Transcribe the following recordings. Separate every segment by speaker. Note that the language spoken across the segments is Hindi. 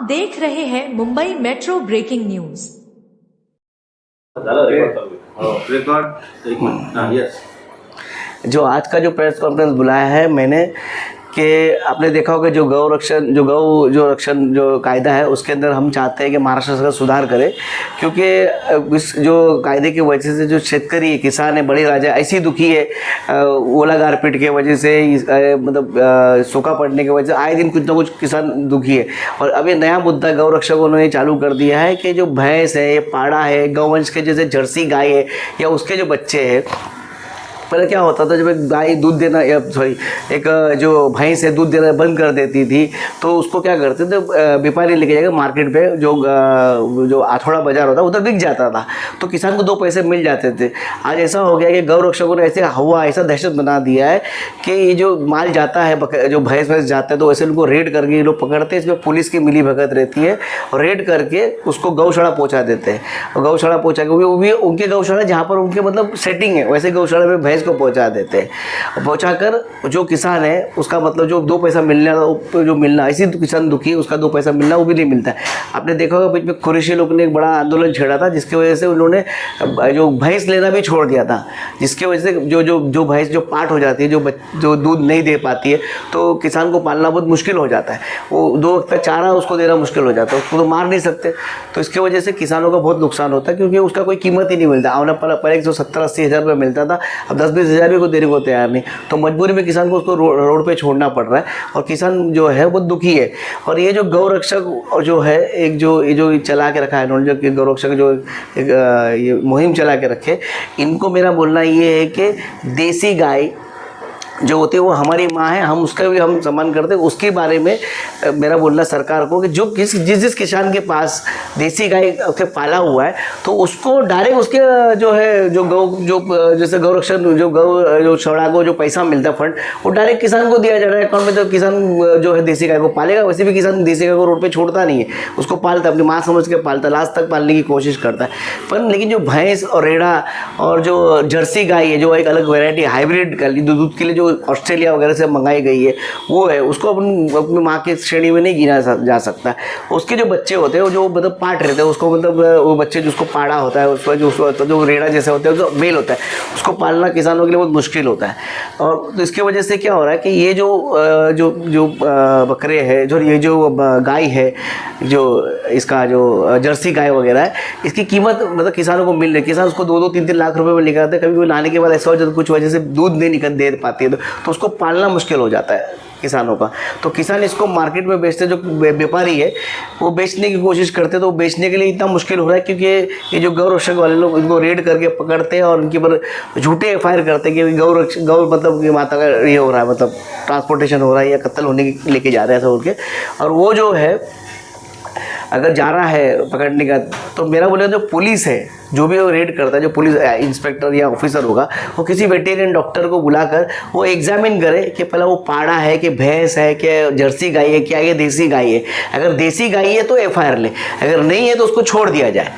Speaker 1: देख रहे हैं मुंबई मेट्रो ब्रेकिंग न्यूज।
Speaker 2: जो आज का जो प्रेस कॉन्फ्रेंस बुलाया है मैंने कि आपने देखा होगा जो गौ रक्षण जो कायदा है उसके अंदर हम चाहते हैं कि महाराष्ट्र सरकार सुधार करे, क्योंकि इस जो कायदे की वजह से जो शेतकरी किसान है बड़ी राजा ऐसी दुखी है, ओला गारपीट के वजह से मतलब सूखा पड़ने की वजह से आए दिन कुछ ना कुछ किसान दुखी है। और अब ये नया मुद्दा गौ रक्षकों ने चालू कर दिया है कि जो भैंस है, पाड़ा है, गौवंश के जैसे जर्सी गाय है या उसके जो बच्चे हैं, पहले क्या होता था जब एक गाय दूध देना या एक जो भैंस है दूध देना बंद कर देती थी तो उसको क्या करते थे, व्यापारी लेके जाकर मार्केट पे जो आठौड़ा बाजार होता उधर बिक जाता था तो किसान को 2 पैसे मिल जाते थे। आज ऐसा हो गया कि गौ रक्षकों ने ऐसा दहशत बना दिया है कि ये जो माल जाता है, जो भैंस जाता है तो वैसे उनको रेड करके लोग पकड़ते हैं। इसमें पुलिस की मिली भगत रहती है और रेड करके उसको गौशाला पहुँचा देते हैं। और गौशाला पहुँचा के वो भी उनके गौशाला जहाँ पर उनके मतलब सेटिंग है वैसे गौशाला में भैंस को पहुंचा देते हैं। पहुंचा कर जो किसान है उसका मतलब जो 2 पैसा मिलना जो मिलना ऐसी किसान दुखी उसका 2 पैसा मिलना वो भी नहीं मिलता है। आपने देखा होगा बीच में कुरैशी लोग ने एक बड़ा आंदोलन छेड़ा था जिसकी वजह से उन्होंने जो भैंस लेना भी छोड़ दिया था, जिसकी वजह से जो भैंस जो पाट हो जाती है, जो दूध नहीं दे पाती है तो किसान को पालना बहुत मुश्किल हो जाता है। वो 2 वक्त का चारा उसको देना मुश्किल हो जाता है, उसको तो मार नहीं सकते। तो इसकी वजह से किसानों का बहुत नुकसान होता है क्योंकि उसका कोई कीमत ही नहीं मिलता। आना पहले 170-80 हज़ार रुपये मिलता था, अब 10-20 हज़ार भी को देने को तैयार नहीं, तो मजबूरी में किसान को उसको रोड पे छोड़ना पड़ रहा है और किसान जो है बहुत दुखी है। और ये जो गौ रक्षक और जो है एक जो चला के रखा है इन्होंने, जो गौ रक्षक जो ये मुहिम चला के रखे, इनको मेरा बोलना ये है कि देसी गाय जो होती है वो हमारी माँ है, हम उसका भी हम सम्मान करते हैं। उसके बारे में मेरा बोलना सरकार को कि जो जिस किसान के पास देसी गाय के पाला हुआ है तो उसको डायरेक्ट उसके जो है जो जैसे गौ रक्षण जो छड़ा को जो पैसा मिलता है फंड वो डायरेक्ट किसान को दिया जा रहा है अकाउंट में। तो किसान जो है देसी गाय को पालेगा, वैसे भी किसान देसी गाय को रोड पर छोड़ता नहीं है, उसको पालता अपनी माँ समझ के पालता, लास्ट तक पालने की कोशिश करता है। पर लेकिन जो भैंस और रेड़ा और जो जर्सी गाय है जो एक अलग वेराइटी हाइब्रिड दूध के लिए जो ऑस्ट्रेलिया वगैरह से मंगाई गई है वो है, उसको अपनी माँ की श्रेणी में नहीं गिना जा सकता। उसके जो बच्चे होते हैं वो जो मतलब पाट रहते हैं उसको मतलब वो बच्चे जिसको पाड़ा होता है उसका जो रेड़ा जैसे होता है जो मेल होता है उसको पालना किसानों के लिए बहुत मुश्किल होता है। और तो इसकी वजह से क्या हो रहा है कि ये जो बकरे हैं, जो ये जो गाय है, जो इसका जो जर्सी गाय वगैरह है, इसकी कीमत मतलब किसानों को मिल रही है। किसान उसको 2-2, 3-3 लाख रुपए में निकालते हैं। कभी कोई लाने के बाद ऐसा हो जाता है कुछ वजह से दूध नहीं निकल दे पाती है तो उसको पालना मुश्किल हो जाता है किसानों का। तो किसान इसको मार्केट में बेचते, जो व्यापारी है वो बेचने की कोशिश करते तो बेचने के लिए इतना मुश्किल हो रहा है क्योंकि ये जो गौ रक्षक वाले लोग इनको रेड करके पकड़ते हैं और उनके पर झूठे एफआईआर करते हैं कि गौ मतलब कि माता का ये हो रहा है, मतलब ट्रांसपोर्टेशन हो रहा है या कत्ल होने की लेके जा रहे हैं ऐसा बोल के। और वो जो है अगर जा रहा है पकड़ने का तो मेरा बोले जो पुलिस है जो भी वो रेड करता है, जो पुलिस इंस्पेक्टर या ऑफिसर होगा वो किसी वेटेरियन डॉक्टर को बुलाकर वो एग्जामिन करे कि पहले वो पाड़ा है कि भैंस है कि जर्सी गाय है, क्या ये देसी गाय है। अगर देसी गाय है तो एफआईआर ले, अगर नहीं है तो उसको छोड़ दिया जाए।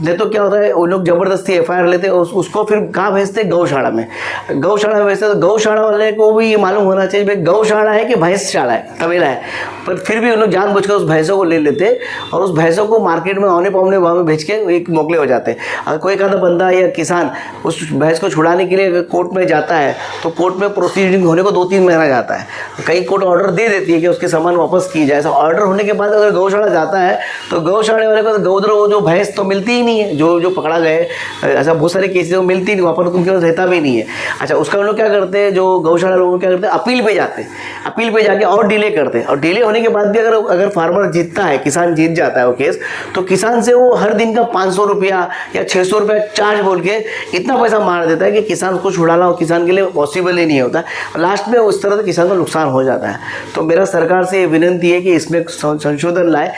Speaker 2: नहीं तो क्या होता है वो लोग ज़बरदस्ती एफआईआर लेते हैं उसको फिर कहाँ भेजते हैं, गौशाला में। गौशाला में भेजते तो गौशाला वाले को भी ये मालूम होना चाहिए भाई गौशाला है कि भैंसशाला है, तबेला है। पर फिर भी उन लोग जानबूझकर उस भैंसों को ले लेते और उस भैंसों को मार्केट में औने पौने भाव में बेच के एक मोकले हो जाते हैं। अगर कोई एक बंदा या किसान उस भैंस को छुड़ाने के लिए कोर्ट में जाता है तो कोर्ट में प्रोसीडिंग होने को 2-3 महीना जाता है। कई कोर्ट ऑर्डर दे देती है कि उसके सामान वापस की जाए। ऐसा ऑर्डर होने के बाद अगर गौशाला जाता है तो गौशाला वाले को गौधर वो जो भैंस तो मिलती ही नहीं है, जो पकड़ा गए। ऐसा बहुत सारे केसेस में मिलती नहीं, वहाँ पर उनके पास रहता भी नहीं है। अच्छा, उसका लोग क्या करते हैं, जो गौशाला लोग क्या करते हैं, अपील पे जाते हैं, अपील पे जाके और डिले करते हैं। और डिले होने के बाद भी अगर फार्मर जीतता है, किसान जीत जाता है वो केस, तो किसान से वो हर दिन का 500 रुपया या 600 रुपया चार्ज बोल के इतना पैसा मार देता है कि किसान को छुड़ाना किसान के लिए पॉसिबल ही नहीं होता। लास्ट में उस तरह से किसान का नुकसान हो जाता है। तो मेरा सरकार से विनती है कि इसमें संशोधन लाए।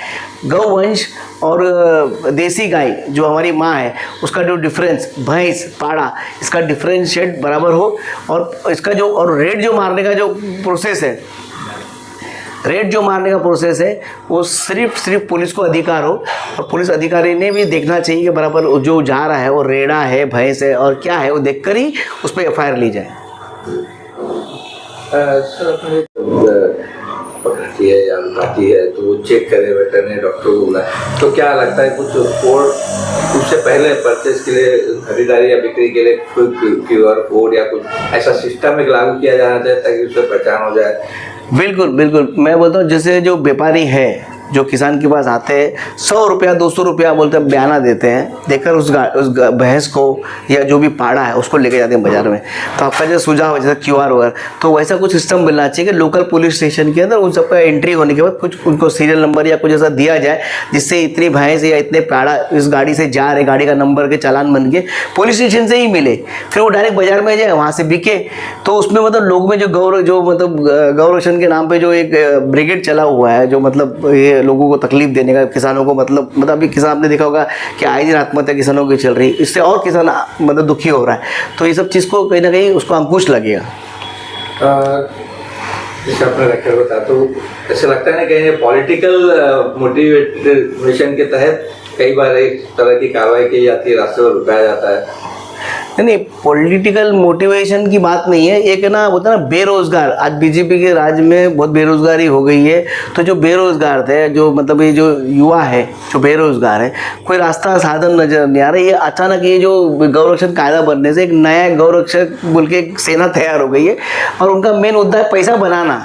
Speaker 2: गौवंश और देसी गाय जो हमारी माँ है उसका जो डिफरेंस, भैंस पाड़ा, इसका डिफरेंशिएट बराबर हो। और इसका जो और रेट जो मारने का जो प्रोसेस है, रेट जो मारने का प्रोसेस है वो सिर्फ पुलिस को अधिकार हो। और पुलिस अधिकारी ने भी देखना चाहिए कि बराबर जो जा रहा है वो रेड़ा है, भैंस है और क्या है वो देखकर ही उस पर एफआईआर ली जाए।
Speaker 3: काटती है या लुटाती है तो वो चेक करे, वेटरनरी डॉक्टर को बुलाए। तो क्या लगता है कुछ कोड उससे पहले परचेज के लिए, खरीदारी या बिक्री के लिए कोई QR कोड या कुछ ऐसा सिस्टम एक लागू किया जाना चाहिए ताकि उससे पहचान हो जाए?
Speaker 2: बिल्कुल बिल्कुल, मैं बोलता हूँ जैसे जो व्यापारी है, जो किसान के पास आते हैं 100 रुपया 200 रुपया बोलते हैं बयाना देते हैं, देकर उस भैंस को या जो भी पाड़ा है उसको लेके जाते हैं बाजार में। तो आपका जो सुझाव है जैसे QR वगैरह, तो वैसा कुछ सिस्टम मिलना चाहिए कि लोकल पुलिस स्टेशन के अंदर उन सबका एंट्री होने के बाद कुछ उनको सीरियल नंबर या कुछ ऐसा दिया जाए जिससे इतनी भैंस या इतने पाड़ा इस गाड़ी से जा रहे, गाड़ी का नंबर के चालान बन के पुलिस स्टेशन से ही मिले, फिर वो डायरेक्ट बाजार में जाए, वहाँ से बिके। तो उसमें मतलब लोग में जो गौरक्षण के नाम पर जो एक ब्रिगेड चला हुआ है, जो मतलब ये लोगों को तकलीफ देने का, किसानों को मतलब अभी किसान, आपने देखा होगा कि आए दिन आत्महत्या किसानों की चल रही, इससे और किसान मतलब दुखी हो रहा है। तो ये सब चीज़ को कहीं ना कहीं उसको अंकुश लगेगा।
Speaker 3: जैसे आपने रखा होता तो ऐसा लगता है ना कहीं पॉलिटिकल मोटिवेशन के तहत कई बार एक तरह की कार्रवाई की जाती है, रास्ते पर रुकाया जाता है।
Speaker 2: नहीं, पॉलिटिकल मोटिवेशन की बात नहीं है, एक ना होता है ना बेरोजगार, आज बीजेपी के राज में बहुत बेरोजगारी हो गई है। तो जो बेरोजगार थे, जो मतलब ये जो युवा है जो बेरोजगार है, कोई रास्ता साधन नजर नहीं आ रहा। ये अचानक ये जो गौरक्षण कायदा बनने से एक नया गौरक्षक बोल के एक सेना तैयार हो गई है और उनका मेन मुद्दा है पैसा बनाना।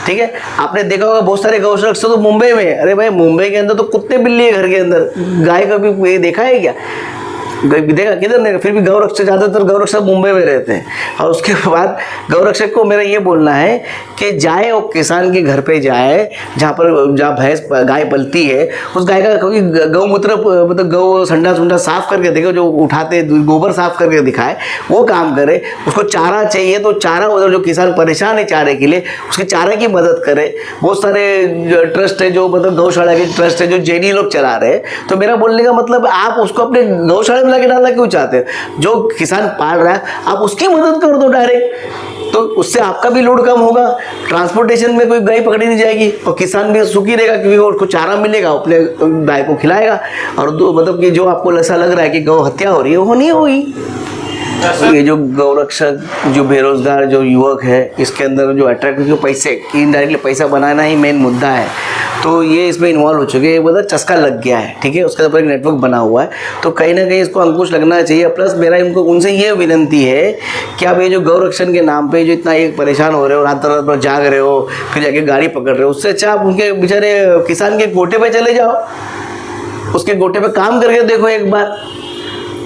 Speaker 2: ठीक है, आपने देखा होगा बहुत सारे गौरक्षक तो मुंबई में, अरे भाई मुंबई के अंदर तो कुत्ते बिल्ली है घर के अंदर, गाय का भी देखा है क्या? देखा किधर नहीं, फिर भी गौरक्षक, ज़्यादातर गौरक्षक मुंबई में रहते हैं। और उसके बाद गौरक्षक को मेरा ये बोलना है कि जाए और किसान के घर पे जाए जहाँ भैंस गाय पलती है, उस गाय का कभी गौमूत्र मतलब गौ संडा साफ करके देखे, जो उठाते गोबर साफ करके दिखाए, वो काम करे। उसको चारा चाहिए तो चारा, उधर जो किसान परेशान है चारे के लिए, उसके चारे की मदद करे। बहुत सारे ट्रस्ट है जो मतलब गौशाला के ट्रस्ट है जो जैनी लोग चला रहे हैं। तो मेरा बोलने का मतलब, आप उसको अपने गौशाला में लाके डालना क्यों चाहते हैं? जो किसान पाल रहा है आप उसकी मदद कर दो डायरेक्ट, तो उससे आपका भी लोड कम होगा, ट्रांसपोर्टेशन में कोई गाय पकड़ी नहीं जाएगी और किसान भी सुखी रहेगा क्योंकि उसको चारा मिलेगा, अपने गाय को खिलाएगा। और मतलब कि जो आपको ऐसा लग रहा है कि गौ हत्या हो रही है, वो नहीं होगी। ये जो गौरक्षक, जो बेरोजगार जो युवक है, इसके अंदर जो अट्रैक्टिव पैसे, इनडायरेक्टली पैसा बनाना ही मेन मुद्दा है। तो ये इसमें इन्वॉल्व हो चुके हैं, मतलब चस्का लग गया है। ठीक है, उसके ऊपर एक नेटवर्क बना हुआ है, तो कहीं ना कहीं इसको अंकुश लगना चाहिए। प्लस मेरा उनसे ये विनंती है कि आप ये जो गौरक्षण के नाम पे जो इतना एक परेशान हो रहे हो, रात रात भर जाग रहे हो, फिर जाके गाड़ी पकड़ रहे हो, उससे अच्छा आप उनके बेचारे किसान के गोटे पे चले जाओ, उसके गोटे पे काम करके देखो एक बार।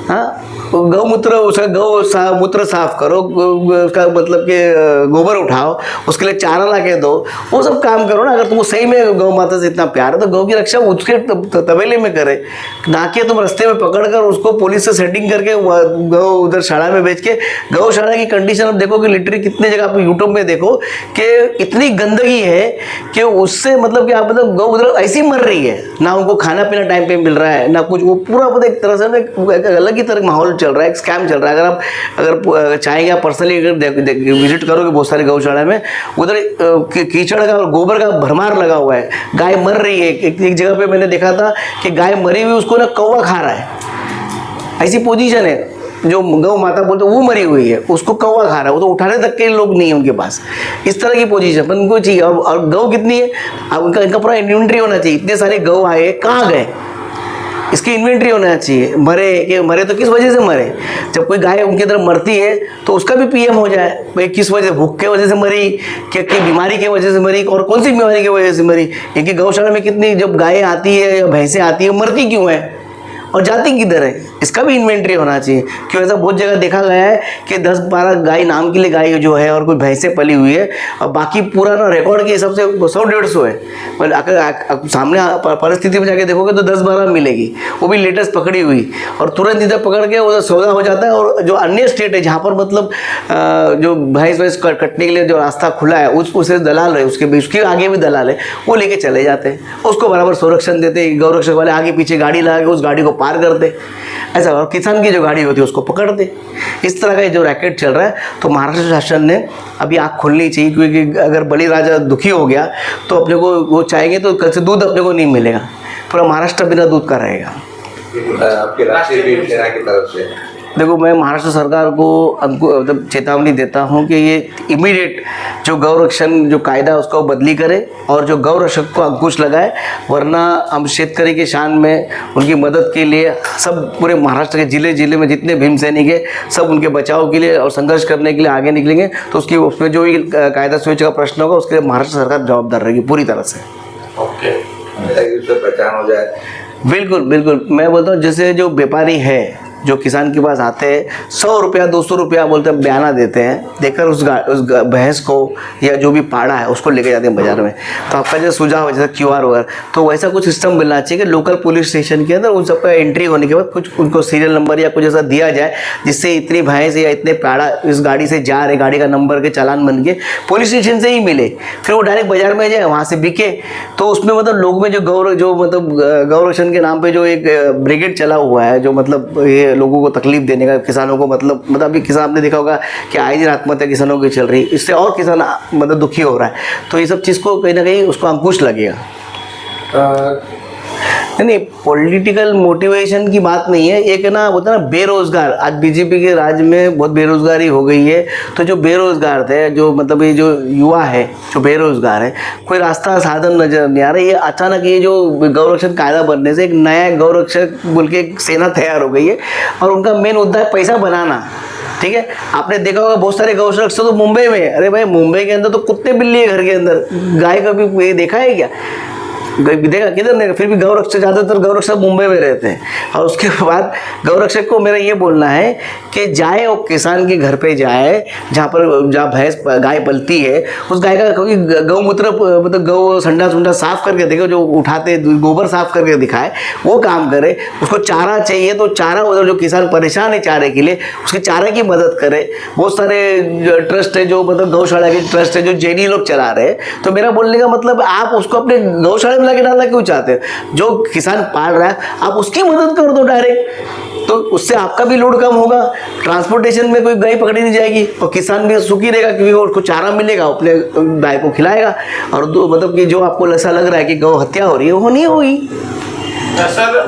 Speaker 2: हाँ, गौमूत्र, उसका मूत्र साफ करो, उसका मतलब कि गोबर उठाओ, उसके लिए चारा ला के दो, वो सब काम करो ना। अगर तुमको सही में गौ माता से इतना प्यार है तो गौ की रक्षा उसके तबेले में करे, ना कि तुम रास्ते में पकड़कर उसको पुलिस से सेटिंग करके गौ उधर शाला में बेच के। गौशाला की कंडीशन आप देखो कि लिटरली कितने जगह आप यूट्यूब में देखो कि इतनी गंदगी है कि उससे मतलब कि आप मतलब गौ उधर ऐसी मर रही है, ना उनको खाना पीना टाइम पे मिल रहा है ना कुछ, वो पूरा मतलब एक तरह से अलग ही तरह माहौल चल रहा है, एक स्कैम चल रहा है। अगर चाहेंगे आप पर्सनली विजिट करोगे बहुत सारे गौशाला में, उधर कीचड़ का और गोबर का भरमार लगा हुआ है, गाय मर रही है। एक जगह पे मैंने देखा था कि गाय मरी हुई उसको ना कौवा खा रहा है, ऐसी पोजीशन है। जो गौ माता बोलते वो मरी हुई है, उसको कौवा खा रहा है, वो तो उठाने तक के लोग नहीं है उनके पास, इस तरह की पोजीशन पर उनको चाहिए। और गौ कितनी है, अब इनका पूरा इन्वेंट्री होना चाहिए, इतने सारे गौ आए कहाँ गए, इसकी इन्वेंट्री होना चाहिए। मरे तो किस वजह से मरे, जब कोई गाय उनकी तरफ मरती है तो उसका भी PM हो जाए, भाई किस वजह, भूख के वजह से मरी, क्या बीमारी की वजह से मरी, और कौन सी बीमारी की वजह से मरी। एक गौशाला में कितनी जब गायें आती है या भैंसें आती है, मरती क्यों है और जाती किधर है, इसका भी इन्वेंट्री होना चाहिए। क्यों ऐसा बहुत जगह देखा गया है कि 10-12 गाय नाम के लिए गाय जो है और कोई भैंसें पली हुई है, और बाकी पूरा ना रिकॉर्ड के हिसाब से 100-150 है। मतलब अगर सामने परिस्थिति में जाके देखोगे तो 10-12 मिलेगी, वो भी लेटेस्ट पकड़ी हुई, और तुरंत इधर पकड़ के उधर सौदा हो जाता है। और जो अन्य स्टेट है जहाँ पर मतलब जो भैंस कटने के लिए जो रास्ता खुला है, उसे दलाल है, उसके आगे भी दलाल है, वो लेके चले जाते हैं, उसको बराबर संरक्षण देते, गौरक्षक वाले आगे पीछे गाड़ी लगा के उस गाड़ी को पार कर दे ऐसा, और किसान की जो गाड़ी होती है उसको पकड़ दे। इस तरह का जो रैकेट चल रहा है, तो महाराष्ट्र शासन ने अभी आँख खोलनी चाहिए, क्योंकि अगर बलिराजा दुखी हो गया तो अपने को वो चाहेंगे तो कल से दूध अपने को नहीं मिलेगा, पूरा महाराष्ट्र बिना दूध का रहेगा।
Speaker 3: आपके राष्ट्रीय सेना की तरफ से
Speaker 2: देखो, मैं महाराष्ट्र सरकार को मतलब चेतावनी देता हूं कि ये इमीडिएट जो गौरक्षण जो कायदा है उसको बदली करे और जो गौरक्षक को अंकुश लगाए, वरना हम शेतकरी की शान में उनकी मदद के लिए सब पूरे महाराष्ट्र के जिले में जितने भीम सैनिक है सब उनके बचाव के लिए और संघर्ष करने के लिए आगे निकलेंगे। तो उसमें जो भी कायदा सुव्यवस्था का प्रश्न होगा उसके लिए महाराष्ट्र सरकार जवाबदार रहेगी पूरी तरह से।
Speaker 3: ओके, उससे पहचान हो जाए।
Speaker 2: बिल्कुल बिल्कुल, मैं बोलता हूँ जैसे जो व्यापारी है जो किसान के पास आते हैं 100 रुपया 200 रुपया बोलते हैं बयाना देते हैं, देकर उस भैंस को या जो भी पाड़ा है उसको लेके जाते हैं बाजार में। तो आपका जो सुझाव है जैसे QR वगैरह, तो वैसा कुछ सिस्टम मिलना चाहिए कि लोकल पुलिस स्टेशन के अंदर उन सबका एंट्री होने के बाद कुछ उनको सीरियल नंबर या कुछ ऐसा दिया जाए जिससे इतनी भैंस या इतने पाड़ा इस गाड़ी से जा रहे, गाड़ी का नंबर के चालान बन के पुलिस स्टेशन से ही मिले, फिर वो डायरेक्ट बाजार में जाए वहाँ से बिके। तो उसमें मतलब लोग में जो गौरक्षण के नाम पर जो एक ब्रिगेड चला हुआ है जो मतलब ये लोगों को तकलीफ देने का, किसानों को मतलब अभी किसान आपने देखा होगा कि आए दिन आत्महत्या किसानों की चल रही, इससे और किसान मतलब दुखी हो रहा है। तो ये सब चीज़ को कहीं ना कहीं उसको अंकुश लगेगा। नहीं, पॉलिटिकल मोटिवेशन की बात नहीं है, एक ना होता है ना बेरोजगार, आज बीजेपी के राज में बहुत बेरोजगारी हो गई है। तो जो बेरोजगार थे, जो मतलब ये जो युवा है जो बेरोजगार है, कोई रास्ता साधन नजर नहीं आ रहा। ये अचानक ये जो गौरक्षण कायदा बनने से एक नया गौरक्षक बोल के एक सेना तैयार हो गई है और उनका मेन मुद्दा है पैसा बनाना। ठीक है, आपने देखा होगा बहुत सारे गौरक्षक तो मुंबई में, अरे भाई मुंबई के अंदर तो कुत्ते बिल्ली है घर के अंदर, गाय का भी देखा है क्या? देखा किधर नहीं, फिर भी गौरक्षक ज़्यादातर गौरक्षक मुंबई में रहते हैं। और उसके बाद गौरक्षक को मेरा ये बोलना है कि जाए और किसान के घर पे जाए जहाँ भैंस गाय पलती है, उस गाय का क्योंकि गौमूत्र मतलब गौ संडा साफ करके देखे, जो उठाते गोबर साफ करके दिखाए, वो काम करे। उसको चारा चाहिए तो चारा, उधर जो किसान परेशान है चारे के लिए, उसके चारे की मदद करे। बहुत सारे ट्रस्ट है जो मतलब गौशाला के ट्रस्ट है जो जैनी लोग चला रहे हैं। तो मेरा बोलने का मतलब आप उसको अपने गौशाला में लाके डालना क्यों चाहते हैं? जो किसान पाल रहा है आप उसकी मदद कर दो डायरेक्ट, तो उससे आपका भी लोड कम होगा, ट्रांसपोर्टेशन में कोई गाय पकड़ी नहीं जाएगी और किसान भी सुखी रहेगा क्योंकि उसको चारा मिलेगा, अपने गाय को खिलाएगा। और मतलब कि जो आपको ऐसा लग रहा है कि गौ हत्या हो रही है, वो नहीं होगी।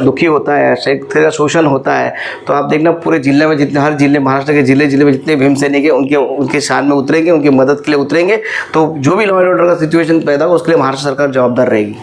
Speaker 2: दुखी होता है, शेतकरी का शोषण होता है। तो आप देखना पूरे जिले में जितने, हर जिले, महाराष्ट्र के जिले में जितने भीम सैनिक है उनके शान में उतरेंगे, उनकी मदद के लिए उतरेंगे। तो जो भी लॉ एंड ऑर्डर का सिचुएशन पैदा हो उसके लिए महाराष्ट्र सरकार जवाबदार रहेगी।